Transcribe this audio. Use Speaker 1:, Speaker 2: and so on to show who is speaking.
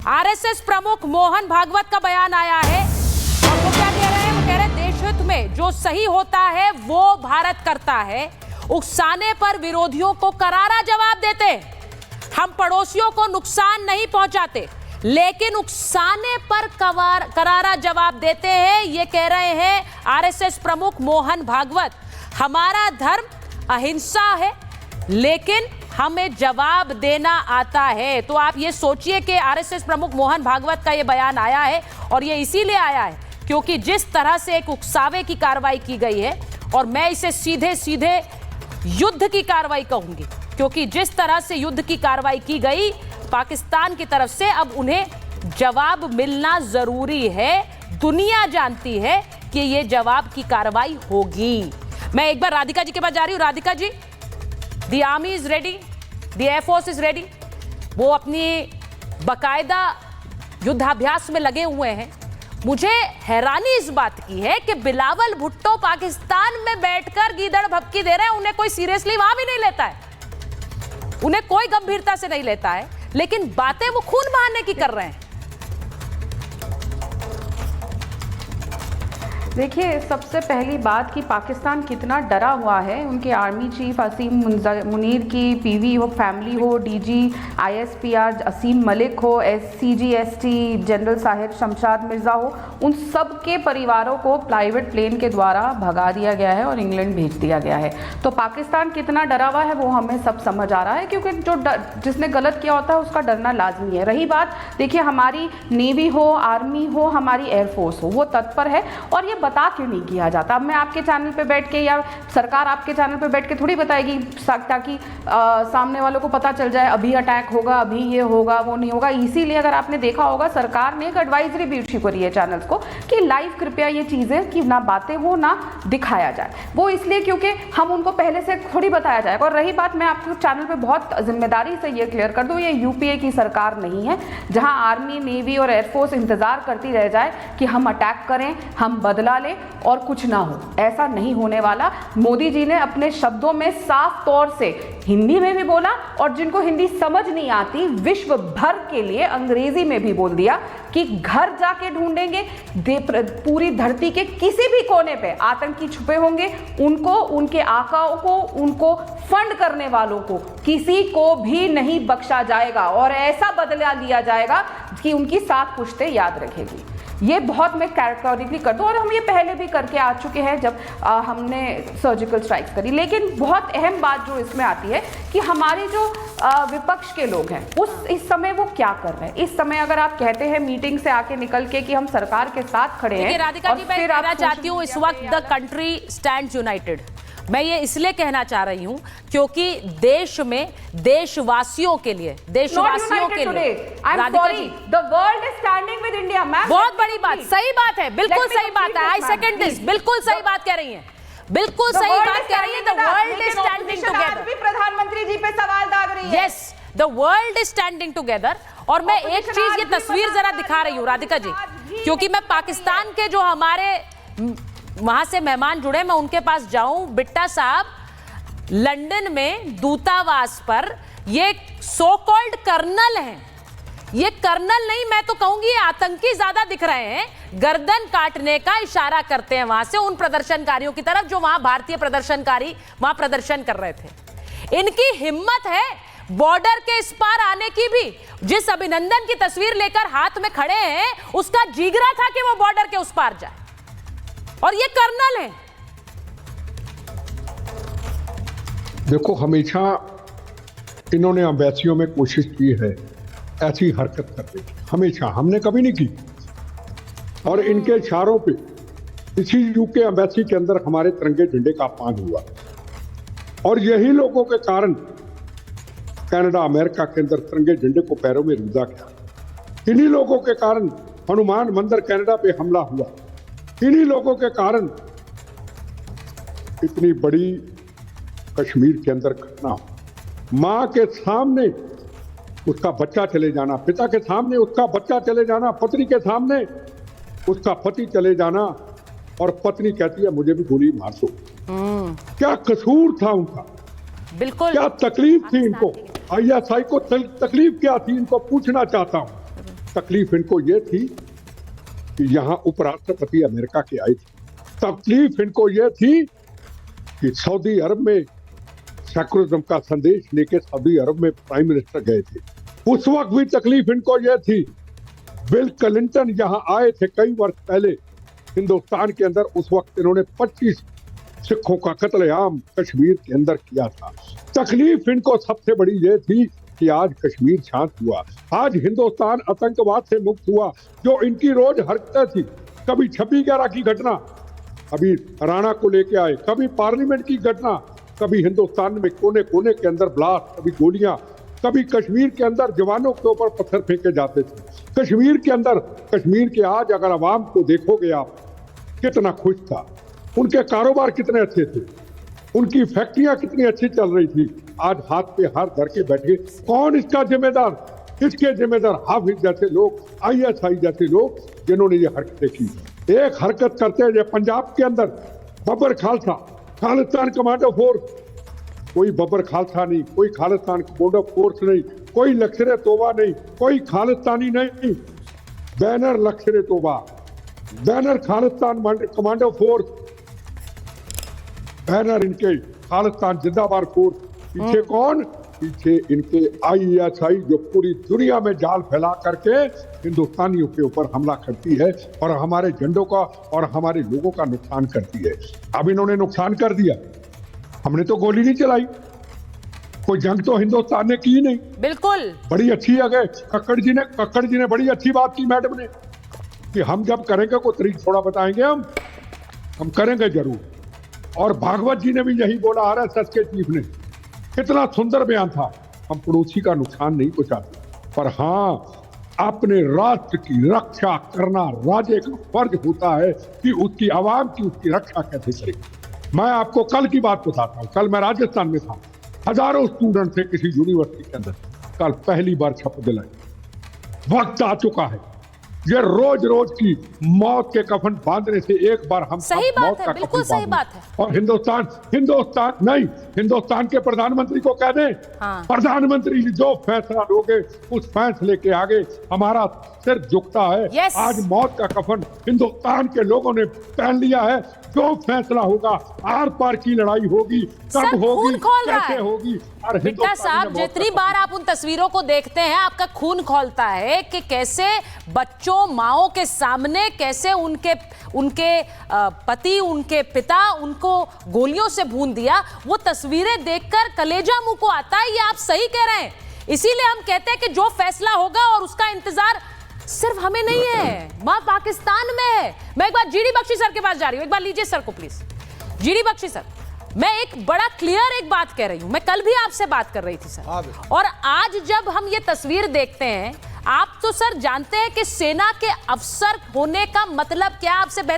Speaker 1: RSS प्रमुख मोहन भागवत का बयान आया है और वो क्या कह रहे हैं? वो कह रहे हैं देश हित में जो सही होता है वो भारत करता है। उकसाने पर विरोधियों को करारा जवाब देते हैं। हम पड़ोसियों को नुकसान नहीं पहुंचाते, लेकिन उकसाने पर करारा जवाब देते हैं। ये कह रहे हैं आरएसएस प्रमुख मोहन भागवत। हमारा धर्म अहिंसा है, लेकिन हमें जवाब देना आता है। तो आप ये सोचिए कि आरएसएस प्रमुख मोहन भागवत का ये बयान आया है और ये इसीलिए आया है क्योंकि जिस तरह से एक उकसावे की कार्रवाई की गई है, और मैं इसे सीधे सीधे युद्ध की कार्रवाई कहूंगी, क्योंकि जिस तरह से युद्ध की कार्रवाई की गई पाकिस्तान की तरफ से, अब उन्हें जवाब मिलना जरूरी है। दुनिया जानती है कि ये जवाब की कार्रवाई होगी। मैं एक बार राधिका जी के पास जा रही हूं। Radhika ji, the army is ready, the air force is ready. वो अपनी बाकायदा युद्धाभ्यास में लगे हुए हैं। मुझे हैरानी इस बात की है कि बिलावल भुट्टो पाकिस्तान में बैठकर गीदड़ भपकी दे रहे हैं। उन्हें कोई सीरियसली वहां भी नहीं लेता है, उन्हें कोई गंभीरता से नहीं लेता है, लेकिन बातें वो खून बहाने की कर रहे हैं।
Speaker 2: देखिए, सबसे पहली बात कि पाकिस्तान कितना डरा हुआ है। उनके आर्मी चीफ असीम मुनीर की पीवी हो, फैमिली हो, डीजी आईएसपीआर असीम मलिक हो, SCG ST general Sahib Shamshad Mirza हो, उन सब के परिवारों को प्राइवेट प्लेन के द्वारा भगा दिया गया है और इंग्लैंड भेज दिया गया है। तो पाकिस्तान कितना डरा हुआ है वो हमें सब समझ आ रहा है, क्योंकि जिसने गलत किया होता है उसका डरना लाजमी है। रही बात, देखिए, हमारी नेवी हो, आर्मी हो, हमारी एयरफोर्स हो, वो तत्पर है। और ये बता क्यों नहीं किया जाता? अब मैं आपके चैनल पे बैठ के या सरकार आपके चैनल पे बैठ के थोड़ी बताएगी ताकि सामने वालों को पता चल जाए अभी अटैक होगा, अभी ये होगा, वो नहीं होगा। इसीलिए अगर आपने देखा होगा, सरकार ने एक एडवाइजरी भी इशू करी है चैनल्स को कि लाइव कृपया ये चीजें कि ना बातें हो ना दिखाया जाए। वो इसलिए क्योंकि हम उनको पहले से थोड़ी बताया जाएगा। और रही बात, मैं आपको चैनल पे बहुत जिम्मेदारी से ये क्लियर कर दूं, ये यूपीए की सरकार नहीं है जहां आर्मी, नेवी और एयरफोर्स इंतजार करती रह जाए कि हम अटैक करें, हम बदला ले और कुछ ना हो। ऐसा नहीं होने वाला। मोदी जी ने अपने शब्दों में साफ तौर से हिंदी में भी बोला और जिनको हिंदी समझ नहीं आती विश्व भर के लिए अंग्रेजी में भी बोल दिया कि घर जाके ढूंढेंगे, पूरी धरती के किसी भी कोने पे आतंकी छुपे होंगे, उनको, उनके आकाओं को, उनको फंड करने वालों को, किसी को भी नहीं बख्शा जाएगा और ऐसा बदला लिया जाएगा कि उनकी 7 पुश्तें याद रखेगी। ये बहुत मैं कैटेगोरिकली कर दूं, और हम ये पहले भी करके आ चुके हैं जब हमने सर्जिकल स्ट्राइक्स करी। लेकिन बहुत अहम बात जो इसमें आती है कि हमारे जो विपक्ष के लोग हैं इस समय वो क्या कर रहे हैं। इस समय अगर आप कहते हैं मीटिंग से आके निकल के कि हम सरकार के साथ खड़े हैं,
Speaker 1: राधिका जी, मैं कहना चाहती हूँ इस वक्त द कंट्री स्टैंड्स यूनाइटेड। मैं ये इसलिए कहना चाह रही हूं क्योंकि देश में देशवासियों के लिए Radhika ji,
Speaker 2: the world is standing with India, ma'am.
Speaker 1: बहुत बड़ी बात, सही बात है, बिल्कुल सही बात है। आई सेकंड दिस, बिल्कुल सही बात कह रही हैं, बिल्कुल सही बात कह रही है। The world is standing together.
Speaker 2: प्रधानमंत्री जी पे सवाल दाग रही है।
Speaker 1: Yes, the world is standing together. और मैं एक चीज, ये तस्वीर जरा दिखा रही हूँ राधिका जी, क्योंकि मैं पाकिस्तान के जो हमारे वहां से मेहमान जुड़े, मैं उनके पास जाऊं। बिट्टा साहब लंदन में दूतावास पर ये सो कॉल्ड कर्नल हैं, ये कर्नल नहीं, मैं तो कहूंगी आतंकी ज्यादा दिख रहे हैं। गर्दन काटने का इशारा करते हैं वहां से उन प्रदर्शनकारियों की तरफ जो वहां भारतीय प्रदर्शनकारी वहां प्रदर्शन कर रहे थे। इनकी हिम्मत है बॉर्डर के इस पार आने की भी। जिस अभिनंदन की तस्वीर लेकर हाथ में खड़े हैं, उसका जिगरा था कि वो बॉर्डर के उस पार जाए, और ये कर्नल है।
Speaker 3: देखो, हमेशा इन्होंने अम्बेसियों में कोशिश की है ऐसी हरकत करने की, हमेशा, हमने कभी नहीं की। और इनके इशारों पे इसी यूके अम्बेसी के अंदर हमारे तिरंगे झंडे का अपमान हुआ, और यही लोगों के कारण कनाडा, अमेरिका के अंदर तिरंगे झंडे को पैरों में रूंधा गया। इन्हीं लोगों के कारण हनुमान मंदिर कनाडा पे हमला हुआ। इन्हीं लोगों के कारण इतनी बड़ी कश्मीर के अंदर घटना हो। मां के सामने उसका बच्चा चले जाना, पिता के सामने उसका बच्चा चले जाना, पत्नी के सामने उसका पति चले जाना, और पत्नी कहती है मुझे भी गोली मार दो। क्या कसूर था उनका?
Speaker 1: बिल्कुल,
Speaker 3: क्या तकलीफ थी इनको? आईएसआई को तकलीफ क्या थी? इनको पूछना चाहता हूं। तकलीफ इनको ये थी कि यहाँ उपराष्ट्रपति अमेरिका के आए थे। तकलीफ इनको ये थी कि सऊदी अरब में सेकुलरिज्म का संदेश लेके सऊदी अरब में प्राइम मिनिस्टर गए थे। उस वक्त भी तकलीफ इनको ये थी। बिल क्लिंटन यहाँ आए थे कई वर्ष पहले हिंदुस्तान के अंदर। उस वक्त इन्होंने 25 सिखों का कत्लेआम कश्मीर के अंदर किया था। तकलीफ इनको सबसे बड़ी ये थी कि आज कश्मीर शांत हुआ, आज हिंदुस्तान आतंकवाद से मुक्त हुआ। जो इनकी रोज हरकतें थी, कभी 26/11 की घटना, कभी राणा को लेके आए, कभी पार्लियामेंट की घटना, कभी हिंदुस्तान में कोने कोने के अंदर ब्लास्ट, कभी गोलियां, कभी कश्मीर के अंदर जवानों के ऊपर पत्थर फेंके जाते थे। कश्मीर के अंदर, कश्मीर के आज अगर आवाम को देखोगे आप, कितना खुश था, उनके कारोबार कितने अच्छे थे, उनकी फैक्ट्रियां कितनी अच्छी चल रही थी। आज हाथ पे हाथ धर के बैठे, कौन इसका जिम्मेदार? इसके जिम्मेदार हाफिज जैसे लोग, ISI जैसे लोग, जिन्होंने ये हरकतें की। एक हरकत करते हैं पंजाब के अंदर, बब्बर खालसा, खालिस्तान कमांडो फोर्स, कोई बब्बर खालसा नहीं, कोई खालिस्तान कमांडो फोर्स नहीं, कोई लश्कर तोबा नहीं, कोई खालिस्तानी नहीं, बैनर लश्कर तोबा, banner Khalistan commando force, banner इनके खालिस्तान जिंदाबाद फोर्स। पीछे कौन? पीछे इनके ISI जो पूरी दुनिया में जाल फैला करके हिंदुस्तानियों के ऊपर हमला करती है और हमारे झंडों का और हमारे लोगों का नुकसान करती है। अब इन्होंने नुकसान कर दिया। हमने तो गोली नहीं चलाई, कोई जंग तो हिंदुस्तान ने की नहीं।
Speaker 1: बिल्कुल
Speaker 3: बड़ी अच्छी जगह कक्कड़ जी ने बड़ी अच्छी बात की मैडम ने, कि हम जब करेंगे कोई तरीक थोड़ा बताएंगे, हम करेंगे जरूर। और भागवत जी ने भी यही बोला, RSS के चीफ ने, कितना सुंदर बयान था। हम पड़ोसी का नुकसान नहीं पहुंचाते, पर हाँ अपने राष्ट्र की रक्षा करना राजे का फर्ज होता है कि उसकी आवाम की उसकी रक्षा कैसे करे। मैं आपको कल की बात बताता हूँ। कल मैं राजस्थान में था, हजारों स्टूडेंट थे किसी यूनिवर्सिटी के अंदर। कल पहली बार शपथ दिलाई। वक्त आ चुका है, ये रोज रोज की मौत के कफन बांधने से एक बार हम
Speaker 1: सही
Speaker 3: मौत
Speaker 1: बात
Speaker 3: का
Speaker 1: है, बिल्कुल
Speaker 3: कफन
Speaker 1: सही
Speaker 3: बांधें।
Speaker 1: बात है।
Speaker 3: और हिंदुस्तान के प्रधानमंत्री को कह दें,
Speaker 1: हाँ।
Speaker 3: प्रधानमंत्री जो फैसला लोगे उस फैसले के आगे हमारा सिर झुकता है।
Speaker 1: Yes।
Speaker 3: आज मौत का कफन हिंदुस्तान के लोगों ने पहन लिया है। जो फैसला होगा, आर पार की लड़ाई होगी,
Speaker 1: सर,
Speaker 3: कब होगी,
Speaker 1: खून खौल रहा
Speaker 3: कैसे
Speaker 1: है।
Speaker 3: होगी। और
Speaker 1: बिट्टा
Speaker 3: हिंदुस्तान
Speaker 1: साहब,
Speaker 3: में मौत
Speaker 1: जितनी
Speaker 3: का
Speaker 1: बार आप उन तस्वीरों को देखते हैं, आपका खून खौलता है कि कैसे बच्चों, माओ के सामने कैसे उनके पति, उनके पिता, उनको गोलियों से भून दिया। वो तस्वीरें देखकर कलेजा मुंह को आता है। ये आप सही कह रहे हैं। इसीलिए हम कहते हैं कि जो फैसला होगा और उसका इंतजार सिर्फ हमें नहीं है, मां पाकिस्तान में है। मैं एक बार GD बख्शी सर के पास जा रही हूं। एक बार लीजिए सर को प्लीज। GD बख्शी सर, मैं एक बड़ा क्लियर एक बात कह रही हूं। मैं कल भी आपसे बात कर रही थी सर, और आज जब हम ये तस्वीर देखते हैं, आप तो सर जानते हैं कि सेना के अफसर होने का मतलब क्या। आपसे